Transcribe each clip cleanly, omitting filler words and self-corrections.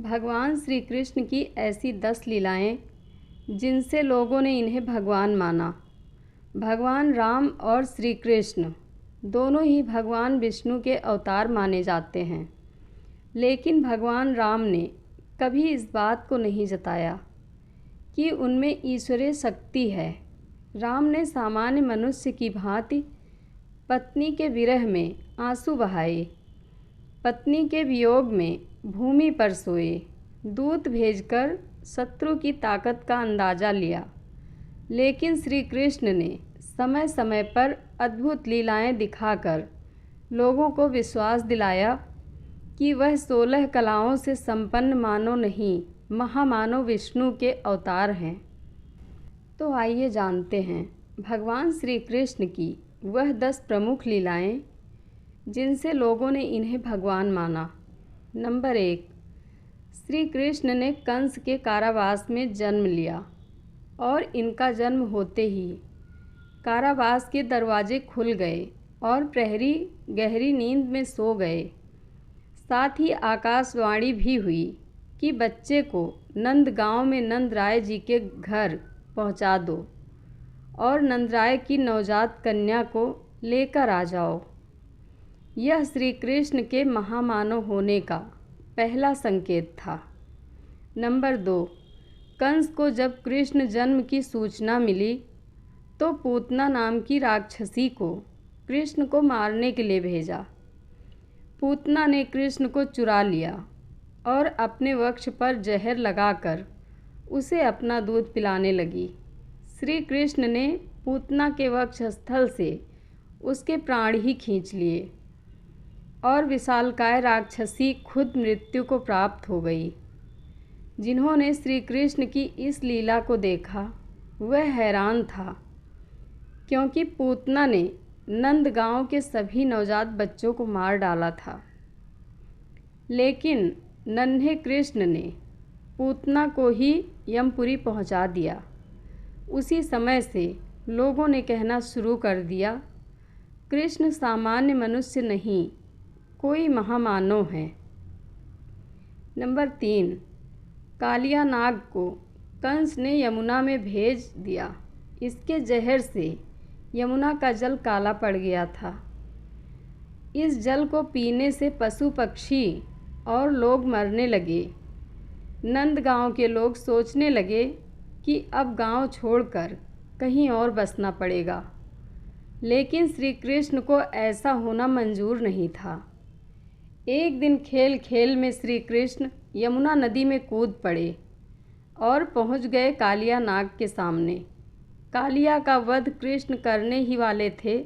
भगवान श्री कृष्ण की ऐसी 10 लीलाएं जिनसे लोगों ने इन्हें भगवान माना। भगवान राम और श्री कृष्ण दोनों ही भगवान विष्णु के अवतार माने जाते हैं, लेकिन भगवान राम ने कभी इस बात को नहीं जताया कि उनमें ईश्वरीय शक्ति है। राम ने सामान्य मनुष्य की भांति पत्नी के विरह में आंसू बहाए, पत्नी के वियोग में भूमि पर सोए, दूत भेजकर शत्रु की ताकत का अंदाज़ा लिया। लेकिन श्री कृष्ण ने समय समय पर अद्भुत लीलाएं दिखाकर लोगों को विश्वास दिलाया कि वह 16 कलाओं से संपन्न मानव नहीं, महामानव विष्णु के अवतार हैं। तो आइए जानते हैं भगवान श्री कृष्ण की वह 10 प्रमुख लीलाएं जिनसे लोगों ने इन्हें भगवान माना। नंबर 1, श्री कृष्ण ने कंस के कारावास में जन्म लिया और इनका जन्म होते ही कारावास के दरवाजे खुल गए और प्रहरी गहरी नींद में सो गए। साथ ही आकाशवाणी भी हुई कि बच्चे को नंदगांव में नंदराय जी के घर पहुंचा दो और नंदराय की नवजात कन्या को लेकर आ जाओ। यह श्री कृष्ण के महामानव होने का पहला संकेत था। नंबर 2, कंस को जब कृष्ण जन्म की सूचना मिली तो पूतना नाम की राक्षसी को कृष्ण को मारने के लिए भेजा। पूतना ने कृष्ण को चुरा लिया और अपने वक्ष पर जहर लगाकर उसे अपना दूध पिलाने लगी। श्री कृष्ण ने पूतना के वक्षस्थल से उसके प्राण ही खींच लिए और विशालकाय राक्षसी खुद मृत्यु को प्राप्त हो गई। जिन्होंने श्री कृष्ण की इस लीला को देखा वह हैरान था, क्योंकि पूतना ने नंदगांव के सभी नवजात बच्चों को मार डाला था। लेकिन नन्हे कृष्ण ने पूतना को ही यमपुरी पहुंचा दिया। उसी समय से लोगों ने कहना शुरू कर दिया, कृष्ण सामान्य मनुष्य नहीं, कोई महामानव है। नंबर 3, कालिया नाग को कंस ने यमुना में भेज दिया। इसके जहर से यमुना का जल काला पड़ गया था। इस जल को पीने से पशु पक्षी और लोग मरने लगे। नंदगांव के लोग सोचने लगे कि अब गांव छोड़कर कहीं और बसना पड़ेगा। लेकिन श्री कृष्ण को ऐसा होना मंजूर नहीं था। एक दिन खेल खेल में श्री कृष्ण यमुना नदी में कूद पड़े और पहुंच गए कालिया नाग के सामने। कालिया का वध कृष्ण करने ही वाले थे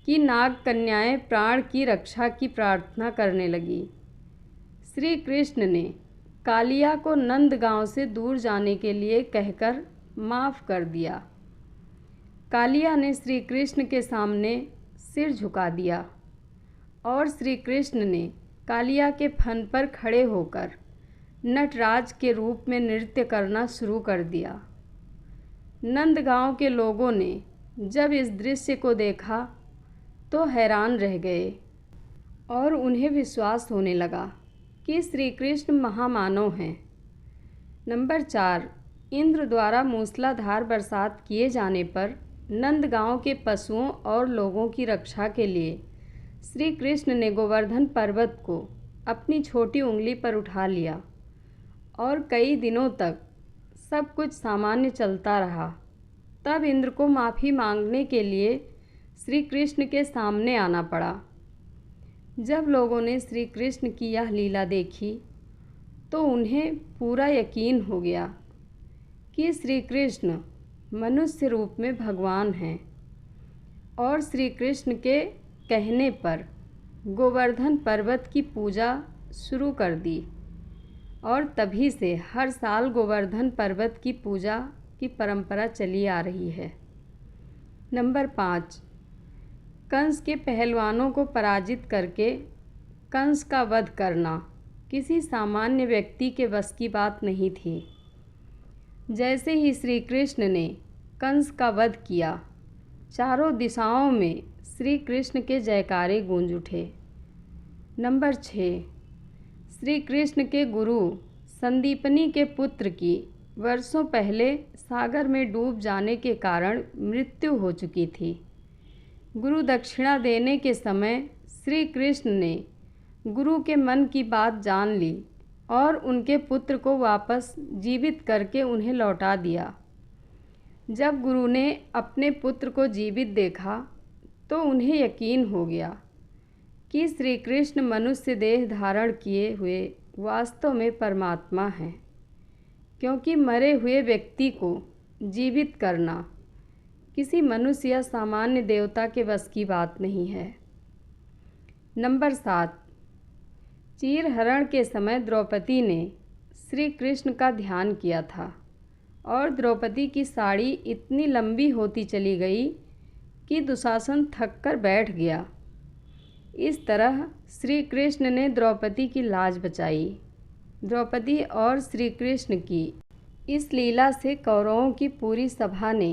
कि नाग कन्याएं प्राण की रक्षा की प्रार्थना करने लगी। श्री कृष्ण ने कालिया को नंदगांव से दूर जाने के लिए कहकर माफ़ कर दिया। कालिया ने श्री कृष्ण के सामने सिर झुका दिया और श्री कृष्ण ने कालिया के फन पर खड़े होकर नटराज के रूप में नृत्य करना शुरू कर दिया। नंदगांव के लोगों ने जब इस दृश्य को देखा तो हैरान रह गए और उन्हें विश्वास होने लगा कि श्री कृष्ण महामानव हैं। नंबर 4, इंद्र द्वारा मूसलाधार बरसात किए जाने पर नंदगांव के पशुओं और लोगों की रक्षा के लिए श्री कृष्ण ने गोवर्धन पर्वत को अपनी छोटी उंगली पर उठा लिया और कई दिनों तक सब कुछ सामान्य चलता रहा। तब इंद्र को माफ़ी मांगने के लिए श्री कृष्ण के सामने आना पड़ा। जब लोगों ने श्री कृष्ण की यह लीला देखी तो उन्हें पूरा यकीन हो गया कि श्री कृष्ण मनुष्य रूप में भगवान हैं और श्री कृष्ण के कहने पर गोवर्धन पर्वत की पूजा शुरू कर दी और तभी से हर साल गोवर्धन पर्वत की पूजा की परंपरा चली आ रही है। नंबर 5, कंस के पहलवानों को पराजित करके कंस का वध करना किसी सामान्य व्यक्ति के बस की बात नहीं थी। जैसे ही श्री कृष्ण ने कंस का वध किया, चारों दिशाओं में श्री कृष्ण के जयकारे गूंज उठे। नंबर 6, श्री कृष्ण के गुरु संदीपनी के पुत्र की वर्षों पहले सागर में डूब जाने के कारण मृत्यु हो चुकी थी। गुरु दक्षिणा देने के समय श्री कृष्ण ने गुरु के मन की बात जान ली और उनके पुत्र को वापस जीवित करके उन्हें लौटा दिया। जब गुरु ने अपने पुत्र को जीवित देखा तो उन्हें यकीन हो गया कि श्री कृष्ण मनुष्य देह धारण किए हुए वास्तव में परमात्मा हैं, क्योंकि मरे हुए व्यक्ति को जीवित करना किसी मनुष्य या सामान्य देवता के बस की बात नहीं है। नंबर 7, चीरहरण के समय द्रौपदी ने श्री कृष्ण का ध्यान किया था और द्रौपदी की साड़ी इतनी लंबी होती चली गई कि दुशासन थक कर बैठ गया। इस तरह श्री कृष्ण ने द्रौपदी की लाज बचाई। द्रौपदी और श्री कृष्ण की इस लीला से कौरवों की पूरी सभा ने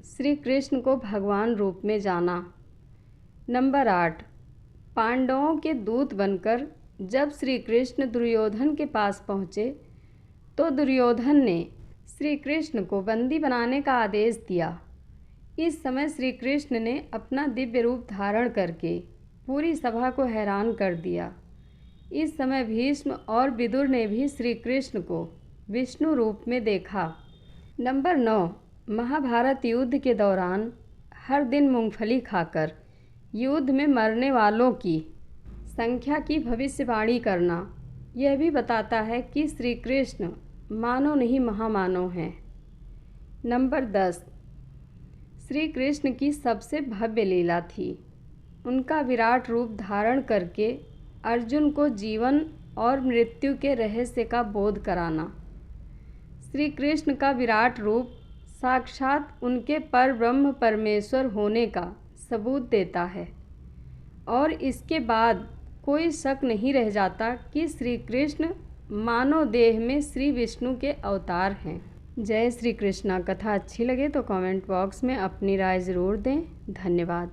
श्री कृष्ण को भगवान रूप में जाना। नंबर 8, पांडवों के दूत बनकर जब श्री कृष्ण दुर्योधन के पास पहुँचे तो दुर्योधन ने श्री कृष्ण को बंदी बनाने का आदेश दिया। इस समय श्री कृष्ण ने अपना दिव्य रूप धारण करके पूरी सभा को हैरान कर दिया। इस समय भीष्म और विदुर ने भी श्री कृष्ण को विष्णु रूप में देखा। नंबर 9, महाभारत युद्ध के दौरान हर दिन मूंगफली खाकर युद्ध में मरने वालों की संख्या की भविष्यवाणी करना यह भी बताता है कि श्री कृष्ण मानव नहीं महामानव हैं। नंबर 10, श्री कृष्ण की सबसे भव्य लीला थी उनका विराट रूप धारण करके अर्जुन को जीवन और मृत्यु के रहस्य का बोध कराना। श्री कृष्ण का विराट रूप साक्षात उनके परब्रह्म परमेश्वर होने का सबूत देता है और इसके बाद कोई शक नहीं रह जाता कि श्री कृष्ण मानव देह में श्री विष्णु के अवतार हैं। जय श्री कृष्णा। कथा अच्छी लगे तो कमेंट बॉक्स में अपनी राय ज़रूर दें। धन्यवाद।